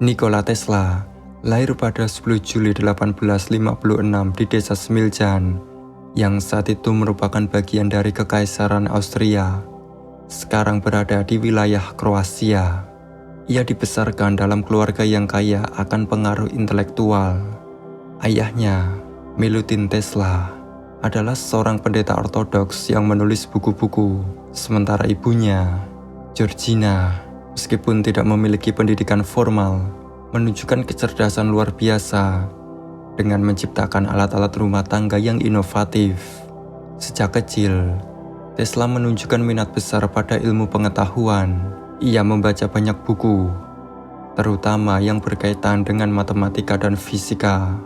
Nikola Tesla lahir pada 10 Juli 1856 di desa Smiljan, yang saat itu merupakan bagian dari Kekaisaran Austria, sekarang berada di wilayah Kroasia. Ia dibesarkan dalam keluarga yang kaya akan pengaruh intelektual. Ayahnya, Milutin Tesla, adalah seorang pendeta ortodoks yang menulis buku-buku, sementara ibunya, Georgina, meskipun tidak memiliki pendidikan formal, menunjukkan kecerdasan luar biasa dengan menciptakan alat-alat rumah tangga yang inovatif. Sejak kecil, Tesla menunjukkan minat besar pada ilmu pengetahuan. Ia membaca banyak buku, terutama yang berkaitan dengan matematika dan fisika,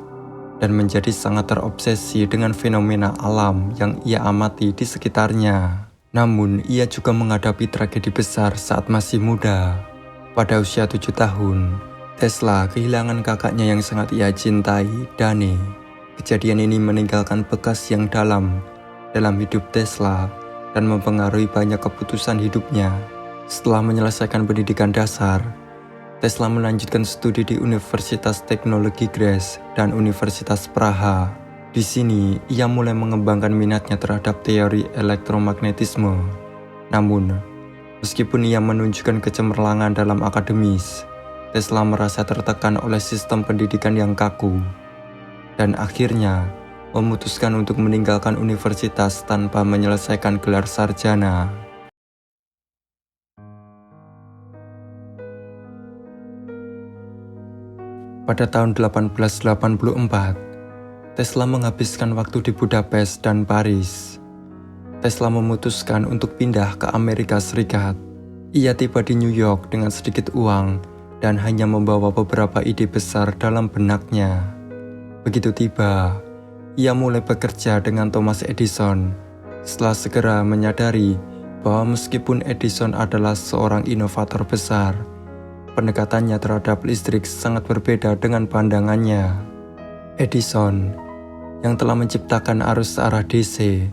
dan menjadi sangat terobsesi dengan fenomena alam yang ia amati di sekitarnya. Namun, ia juga menghadapi tragedi besar saat masih muda. Pada usia 7 tahun, Tesla kehilangan kakaknya yang sangat ia cintai, Dane. Kejadian ini meninggalkan bekas yang dalam hidup Tesla dan mempengaruhi banyak keputusan hidupnya. Setelah menyelesaikan pendidikan dasar, Tesla melanjutkan studi di Universitas Teknologi Graz dan Universitas Praha. Di sini, ia mulai mengembangkan minatnya terhadap teori elektromagnetisme. Namun, meskipun ia menunjukkan kecemerlangan dalam akademis, Tesla merasa tertekan oleh sistem pendidikan yang kaku, dan akhirnya memutuskan untuk meninggalkan universitas tanpa menyelesaikan gelar sarjana. Pada tahun 1884, Tesla menghabiskan waktu di Budapest dan Paris. Tesla memutuskan untuk pindah ke Amerika Serikat. Ia tiba di New York dengan sedikit uang dan hanya membawa beberapa ide besar dalam benaknya. Begitu tiba, ia mulai bekerja dengan Thomas Edison. Setelah segera menyadari bahwa meskipun Edison adalah seorang inovator besar, pendekatannya terhadap listrik sangat berbeda dengan pandangannya. Edison, yang telah menciptakan arus searah DC,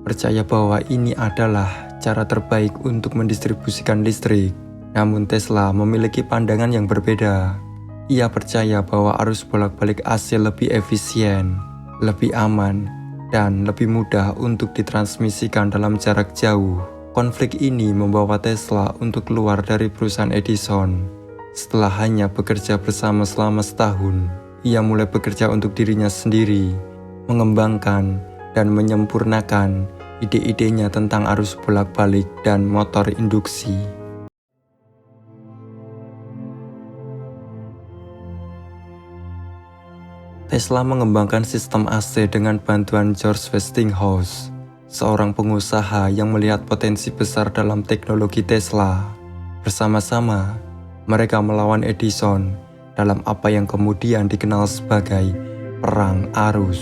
percaya bahwa ini adalah cara terbaik untuk mendistribusikan listrik. Namun Tesla memiliki pandangan yang berbeda. Ia percaya bahwa arus bolak-balik AC lebih efisien, lebih aman, dan lebih mudah untuk ditransmisikan dalam jarak jauh. Konflik ini membawa Tesla untuk keluar dari perusahaan Edison. Setelah hanya bekerja bersama selama setahun, ia mulai bekerja untuk dirinya sendiri, mengembangkan dan menyempurnakan ide-idenya tentang arus bolak-balik dan motor induksi. Tesla mengembangkan sistem AC dengan bantuan George Westinghouse, seorang pengusaha yang melihat potensi besar dalam teknologi Tesla. Bersama-sama, mereka melawan Edison dalam apa yang kemudian dikenal sebagai Perang Arus.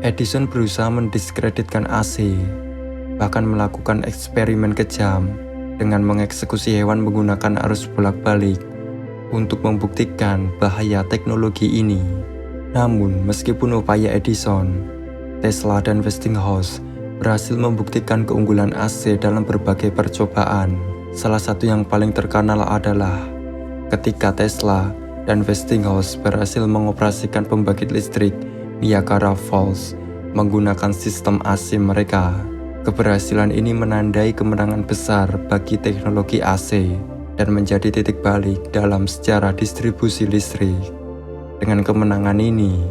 Edison berusaha mendiskreditkan AC, bahkan melakukan eksperimen kejam dengan mengeksekusi hewan menggunakan arus bolak-balik untuk membuktikan bahaya teknologi ini. Namun, meskipun upaya Edison, Tesla dan Westinghouse berhasil membuktikan keunggulan AC dalam berbagai percobaan. Salah satu yang paling terkenal adalah ketika Tesla dan Westinghouse berhasil mengoperasikan pembangkit listrik Niagara Falls menggunakan sistem AC mereka. Keberhasilan ini menandai kemenangan besar bagi teknologi AC dan menjadi titik balik dalam sejarah distribusi listrik. Dengan kemenangan ini,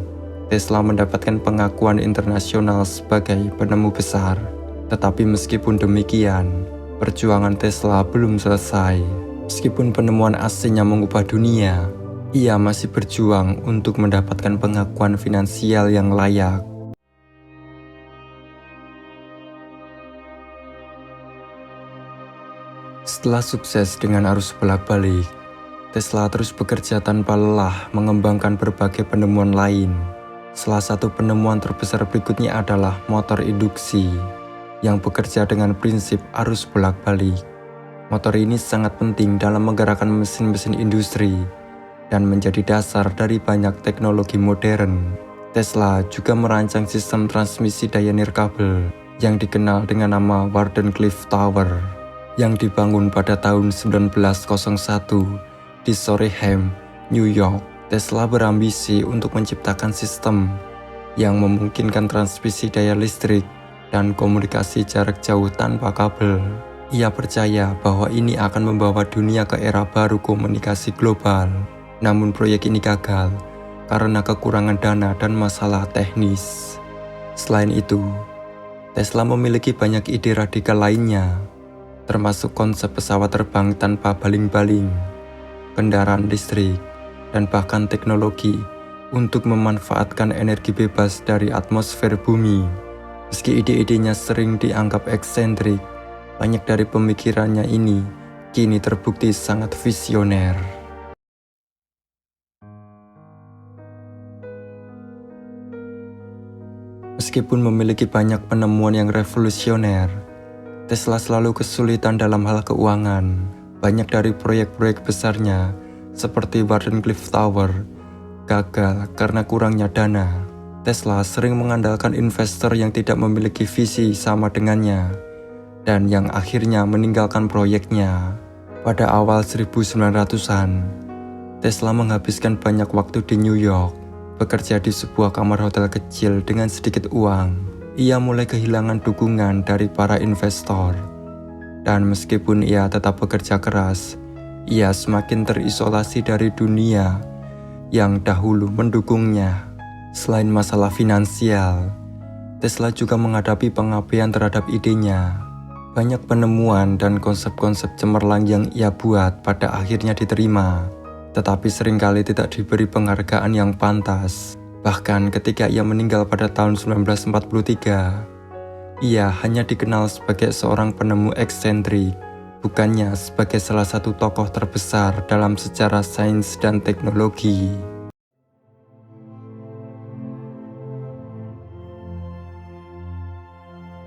Tesla mendapatkan pengakuan internasional sebagai penemu besar. Tetapi meskipun demikian, perjuangan Tesla belum selesai. Meskipun penemuan AC-nya mengubah dunia, ia masih berjuang untuk mendapatkan pengakuan finansial yang layak. Setelah sukses dengan arus bolak-balik, Tesla terus bekerja tanpa lelah mengembangkan berbagai penemuan lain. Salah satu penemuan terbesar berikutnya adalah motor induksi yang bekerja dengan prinsip arus bolak-balik. Motor ini sangat penting dalam menggerakkan mesin-mesin industri dan menjadi dasar dari banyak teknologi modern. Tesla juga merancang sistem transmisi daya nirkabel yang dikenal dengan nama Wardenclyffe Tower yang dibangun pada tahun 1901 Di Soreham, New York, Tesla berambisi untuk menciptakan sistem yang memungkinkan transmisi daya listrik dan komunikasi jarak jauh tanpa kabel. Ia percaya bahwa ini akan membawa dunia ke era baru komunikasi global. Namun proyek ini gagal karena kekurangan dana dan masalah teknis. Selain itu, Tesla memiliki banyak ide radikal lainnya, termasuk konsep pesawat terbang tanpa baling-baling, kendaraan listrik, dan bahkan teknologi untuk memanfaatkan energi bebas dari atmosfer bumi. Meski ide-idenya sering dianggap eksentrik, banyak dari pemikirannya ini kini terbukti sangat visioner. Meskipun memiliki banyak penemuan yang revolusioner, Tesla selalu kesulitan dalam hal keuangan. Banyak dari proyek-proyek besarnya, seperti Wardenclyffe Tower, gagal karena kurangnya dana. Tesla sering mengandalkan investor yang tidak memiliki visi sama dengannya, dan yang akhirnya meninggalkan proyeknya. Pada awal 1900-an, Tesla menghabiskan banyak waktu di New York, bekerja di sebuah kamar hotel kecil dengan sedikit uang. Ia mulai kehilangan dukungan dari para investor. Dan meskipun ia tetap bekerja keras, ia semakin terisolasi dari dunia yang dahulu mendukungnya. Selain masalah finansial, Tesla juga menghadapi pengabaian terhadap idenya. Banyak penemuan dan konsep-konsep cemerlang yang ia buat pada akhirnya diterima, tetapi seringkali tidak diberi penghargaan yang pantas. Bahkan ketika ia meninggal pada tahun 1943, ia hanya dikenal sebagai seorang penemu eksentrik, bukannya sebagai salah satu tokoh terbesar dalam sejarah sains dan teknologi.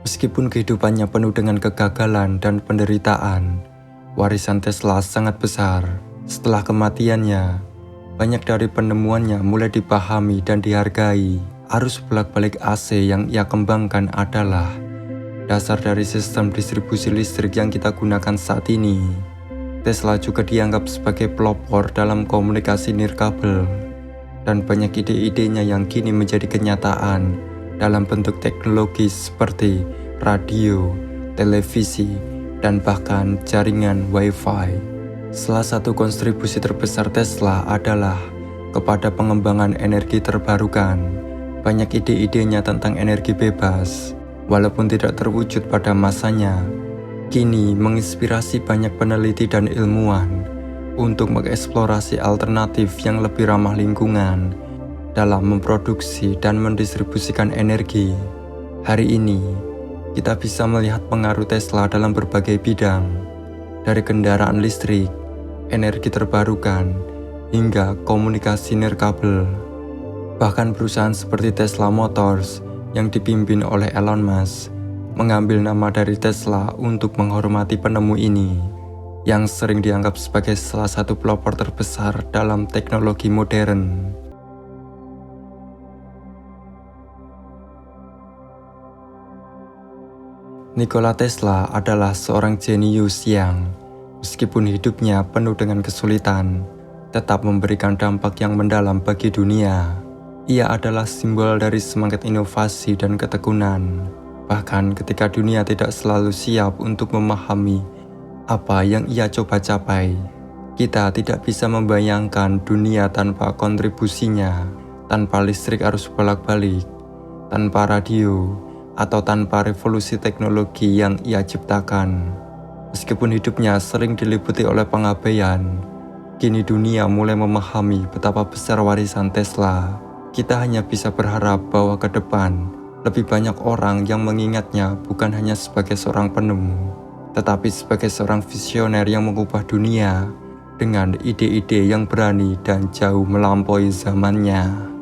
Meskipun kehidupannya penuh dengan kegagalan dan penderitaan, warisan Tesla sangat besar. Setelah kematiannya, banyak dari penemuannya mulai dipahami dan dihargai. Arus bolak-balik AC yang ia kembangkan adalah dasar dari sistem distribusi listrik yang kita gunakan saat ini. Tesla juga dianggap sebagai pelopor dalam komunikasi nirkabel, dan banyak ide-idenya yang kini menjadi kenyataan dalam bentuk teknologi seperti radio, televisi, dan bahkan jaringan Wi-Fi. Salah satu kontribusi terbesar Tesla adalah kepada pengembangan energi terbarukan. Banyak ide-idenya tentang energi bebas, walaupun tidak terwujud pada masanya, kini menginspirasi banyak peneliti dan ilmuwan untuk mengeksplorasi alternatif yang lebih ramah lingkungan dalam memproduksi dan mendistribusikan energi. Hari ini, kita bisa melihat pengaruh Tesla dalam berbagai bidang, dari kendaraan listrik, energi terbarukan, hingga komunikasi nirkabel. Bahkan perusahaan seperti Tesla Motors yang dipimpin oleh Elon Musk mengambil nama dari Tesla untuk menghormati penemu ini, yang sering dianggap sebagai salah satu pelopor terbesar dalam teknologi modern. Nikola Tesla adalah seorang jenius yang, meskipun hidupnya penuh dengan kesulitan, tetap memberikan dampak yang mendalam bagi dunia. Ia adalah simbol dari semangat inovasi dan ketekunan. Bahkan ketika dunia tidak selalu siap untuk memahami apa yang ia coba capai, kita tidak bisa membayangkan dunia tanpa kontribusinya, tanpa listrik arus bolak-balik, tanpa radio, atau tanpa revolusi teknologi yang ia ciptakan. Meskipun hidupnya sering diliputi oleh pengabaian, kini dunia mulai memahami betapa besar warisan Tesla. Kita hanya bisa berharap bahwa ke depan, lebih banyak orang yang mengingatnya bukan hanya sebagai seorang penemu, tetapi sebagai seorang visioner yang mengubah dunia dengan ide-ide yang berani dan jauh melampaui zamannya.